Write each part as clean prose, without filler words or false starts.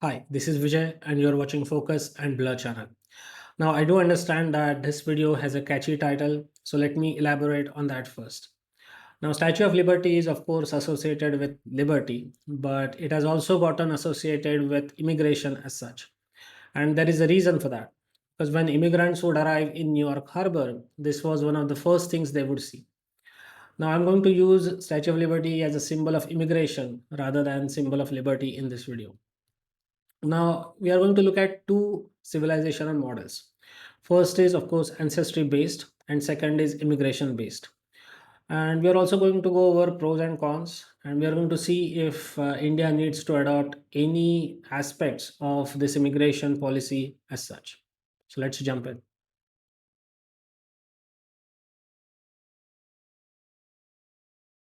Hi, this is Vijay and you're watching Focus and Blur channel. Now, I do understand that this video has a catchy title, so let me elaborate on that first. Now, Statue of Liberty is of course associated with liberty, but it has also gotten associated with immigration as such. And there is a reason for that. Because when immigrants would arrive in New York Harbor, this was one of the first things they would see. Now, I'm going to use Statue of Liberty as a symbol of immigration rather than symbol of liberty in this video. Now, we are going to look at two civilizational models. First is, of course, ancestry based, and second is immigration based. And we are also going to go over pros and cons, and we are going to see if India needs to adopt any aspects of this immigration policy as such. So let's jump in.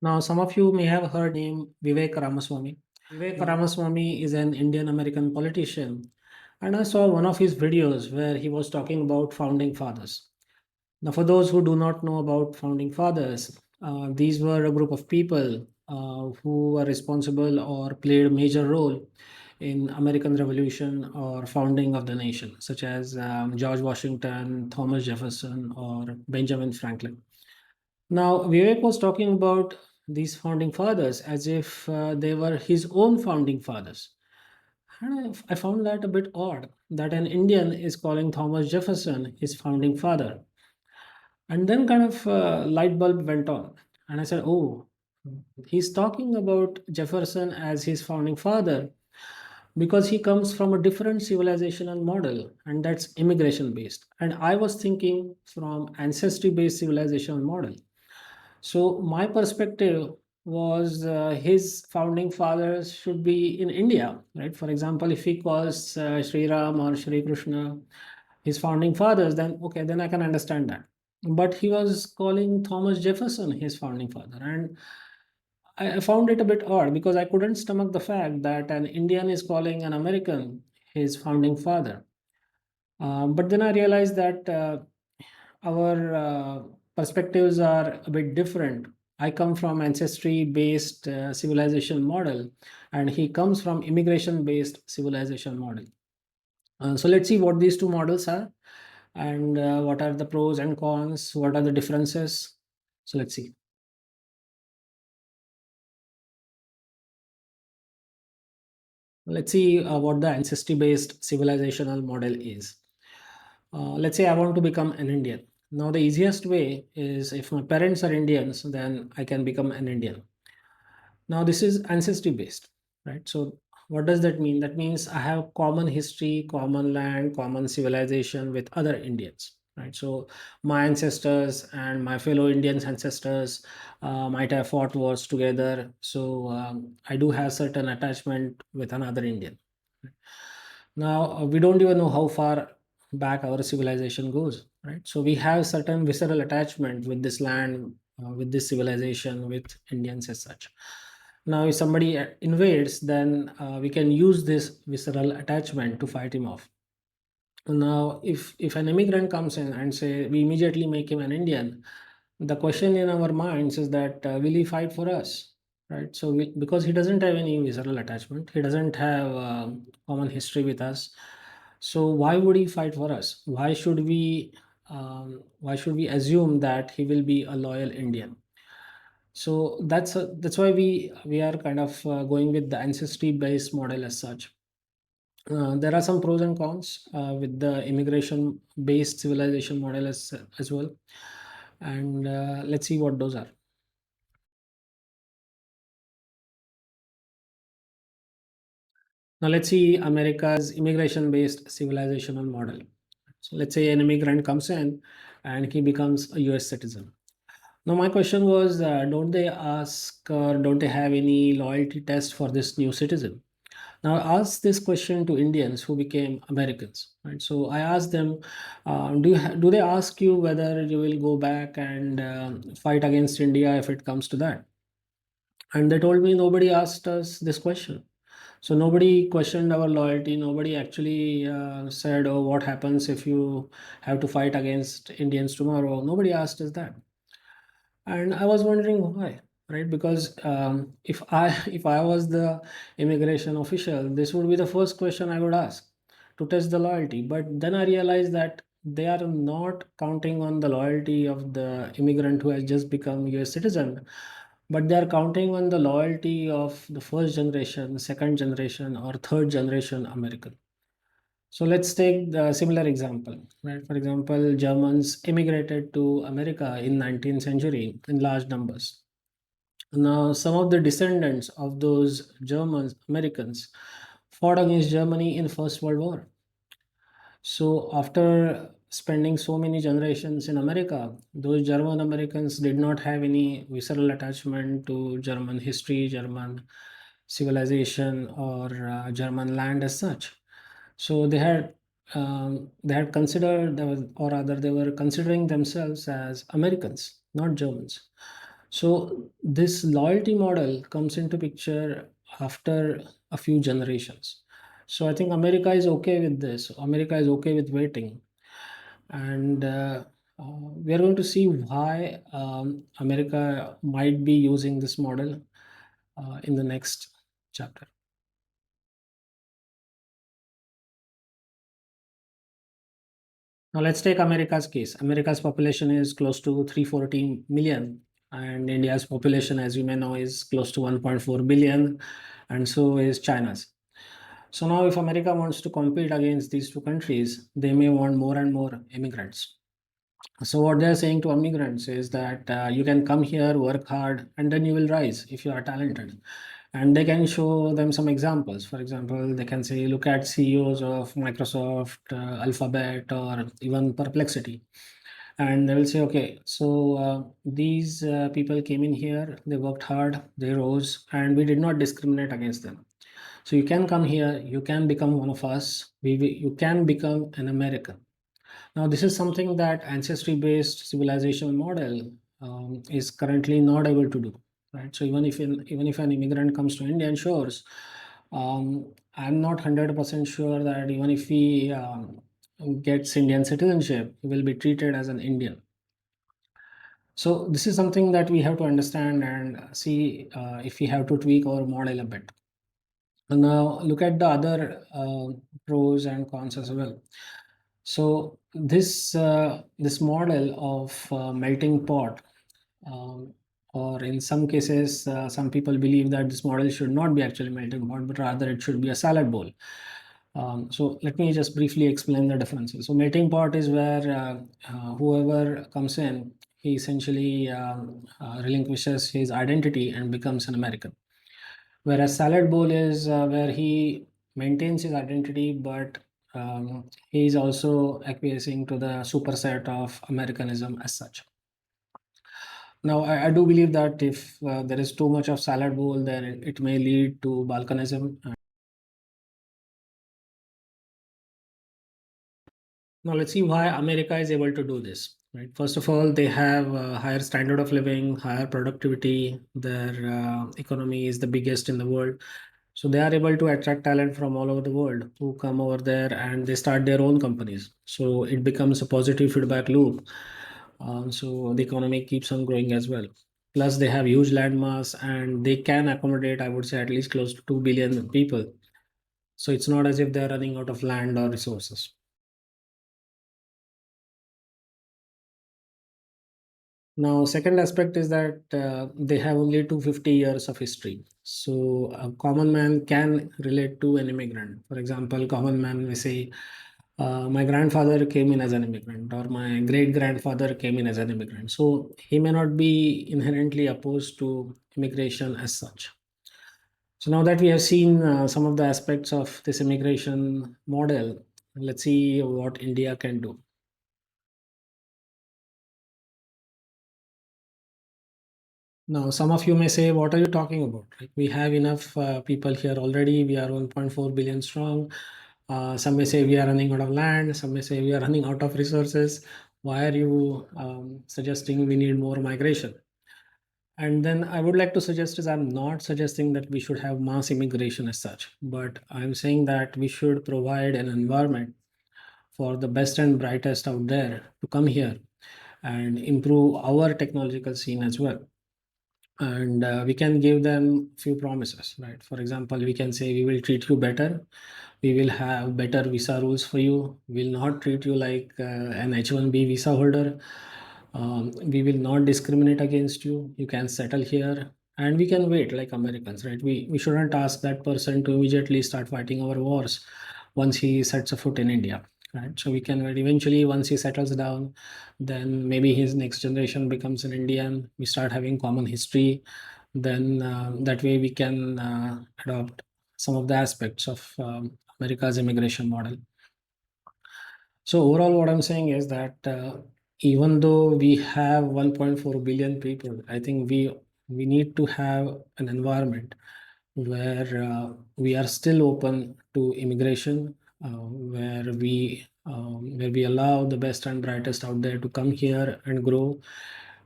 Now, some of you may have heard name Vivek Ramaswamy. Vivek Ramaswamy is an Indian American politician, and I saw one of his videos where he was talking about founding fathers. Now, for those who do not know about founding fathers, these were a group of people who were responsible or played a major role in American Revolution or founding of the nation, such as George Washington, Thomas Jefferson, or Benjamin Franklin. Now, Vivek was talking about these founding fathers as if they were his own founding fathers. And I found that a bit odd that an Indian is calling Thomas Jefferson his founding father. And then kind of light bulb went on. And I said, oh, he's talking about Jefferson as his founding father because he comes from a different civilizational model, and that's immigration based. And I was thinking from ancestry based civilizational model. So my perspective was his founding fathers should be in India, right? For example, if he calls Sri Ram or Sri Krishna his founding fathers, then okay, then I can understand that. But he was calling Thomas Jefferson his founding father, and I found it a bit odd because I couldn't stomach the fact that an Indian is calling an American his founding father. But then I realized that our perspectives are a bit different. I come from ancestry based civilization model, and he comes from immigration based civilization model. So let's see what these two models are and what are the pros and cons, what are the differences. So let's see. Let's see what the ancestry based civilizational model is. Let's say I want to become an Indian. Now, the easiest way is if my parents are Indians, then I can become an Indian. Now, this is ancestry based, right? So, what does that mean? That means I have common history, common land, common civilization with other Indians, right? So, my ancestors and my fellow Indians ancestors might have fought wars together. So, I do have certain attachment with another Indian. Now, we don't even know how far back our civilization goes, right? So, we have certain visceral attachment with this land, with this civilization, with Indians as such. Now, if somebody invades, then we can use this visceral attachment to fight him off. Now, if an immigrant comes in and say we immediately make him an Indian, the question in our minds is that will he fight for us, right? So because he doesn't have any visceral attachment, he doesn't have common history with us. So why would he fight for us? Why should we assume that he will be a loyal Indian? So that's why we are kind of going with the ancestry based model as such. There are some pros and cons with the immigration based civilization model as well, and let's see what those are. Now let's see America's immigration based civilizational model. So let's say an immigrant comes in and he becomes a US citizen. Now my question was, don't they ask or don't they have any loyalty test for this new citizen? Now, I asked this question to Indians who became Americans, right? So I asked them, do they ask you whether you will go back and fight against India if it comes to that? And they told me nobody asked us this question. So nobody questioned our loyalty. Nobody actually said, "Oh, what happens if you have to fight against Indians tomorrow?" Nobody asked us that, and I was wondering why. right? Because if I if I was the immigration official, this would be the first question I would ask to test the loyalty. But then I realized that they are not counting on the loyalty of the immigrant who has just become US citizen, but they are counting on the loyalty of the first generation, second generation, or third generation American. So let's take the similar example, right? For example, Germans immigrated to America in 19th century in large numbers. Now, some of the descendants of those Germans, Americans, fought against Germany in First World War. So, after spending so many generations in America, those German Americans did not have any visceral attachment to German history, German civilization, or German land as such. So they had considered, or rather, they were considering themselves as Americans, not Germans. So this loyalty model comes into picture after a few generations. So I think America is okay with this. America is okay with waiting, and we are going to see why America might be using this model in the next chapter. Now let's take America's case. America's population is close to 340 million, and India's population, as you may know, is close to 1.4 billion, and so is China's. So now, if America wants to compete against these two countries, they may want more and more immigrants. So what they're saying to immigrants is that you can come here, work hard, and then you will rise if you are talented. And they can show them some examples. For example, they can say, look at CEOs of Microsoft, Alphabet, or even Perplexity. And they will say, okay, so these people came in here, they worked hard, they rose, and we did not discriminate against them. So you can come here, you can become one of us, you can become an American. Now, this is something that ancestry-based civilization model is currently not able to do, right? So even if an immigrant comes to Indian shores, I'm not 100% sure that even if he gets Indian citizenship, he will be treated as an Indian. So this is something that we have to understand and see if we have to tweak our model a bit. And now look at the other pros and cons as well. So this model of melting pot, um, or in some cases, some people believe that this model should not be actually melting pot, but rather it should be a salad bowl. So let me just briefly explain the differences. So melting pot is where whoever comes in, he essentially relinquishes his identity and becomes an American. Whereas salad bowl is where he maintains his identity, but he is also acquiescing to the superset of Americanism as such. Now, I do believe that if there is too much of salad bowl, then it may lead to balkanism. Now, let's see why America is able to do this. Right. First of all, they have a higher standard of living, higher productivity. Their economy is the biggest in the world. So they are able to attract talent from all over the world who come over there and they start their own companies. So it becomes a positive feedback loop. So the economy keeps on growing as well. Plus, they have huge land mass and they can accommodate, I would say, at least close to 2 billion people. So it's not as if they're running out of land or resources. Now, second aspect is that they have only 250 years of history. So a common man can relate to an immigrant. For example, common man may say, my grandfather came in as an immigrant, or my great grandfather came in as an immigrant. So he may not be inherently opposed to immigration as such. So now that we have seen some of the aspects of this immigration model, let's see what India can do. Now, some of you may say, what are you talking about? Right? We have enough people here already. We are 1.4 billion strong. Some may say we are running out of land. Some may say we are running out of resources. Why are you suggesting we need more migration? And then I would like to suggest is I'm not suggesting that we should have mass immigration as such, but I'm saying that we should provide an environment for the best and brightest out there to come here and improve our technological scene as well. and we can give them few promises, right? For example, we can say we will treat you better, we will have better visa rules for you, we will not treat you like an H1B visa holder, we will not discriminate against you, you can settle here, and we can wait like Americans, right? We shouldn't ask that person to immediately start fighting our wars once he sets a foot in India, right? So we can wait. Eventually, once he settles down, then maybe his next generation becomes an Indian, we start having common history, then that way we can adopt some of the aspects of America's immigration model. So overall, what I'm saying is that even though we have 1.4 billion people, I think we need to have an environment where we are still open to immigration, where we allow the best and brightest out there to come here and grow,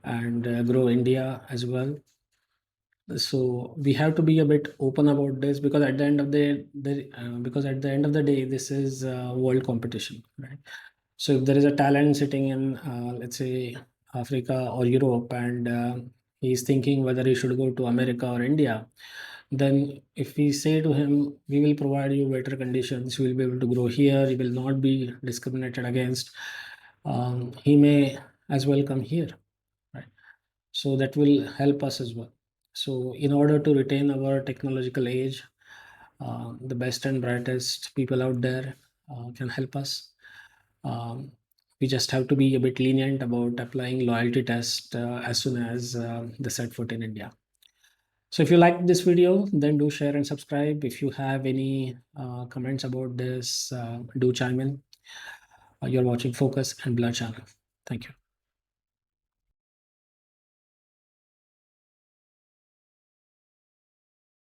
and grow India as well. So we have to be a bit open about this, because at the end of because at the end of the day, this is world competition, right? So if there is a talent sitting in, let's say, Africa or Europe, and he's thinking whether he should go to America or India, then if we say to him, we will provide you better conditions, you will be able to grow here, you will not be discriminated against, he may as well come here, right? So that will help us as well. So in order to retain our technological age, the best and brightest people out there can help us. um, we just have to be a bit lenient about applying loyalty test as soon as they set foot in India. So if you like this video, then do share and subscribe. If you have any comments about this, do chime in. You're watching Focus and Blur channel. Thank you.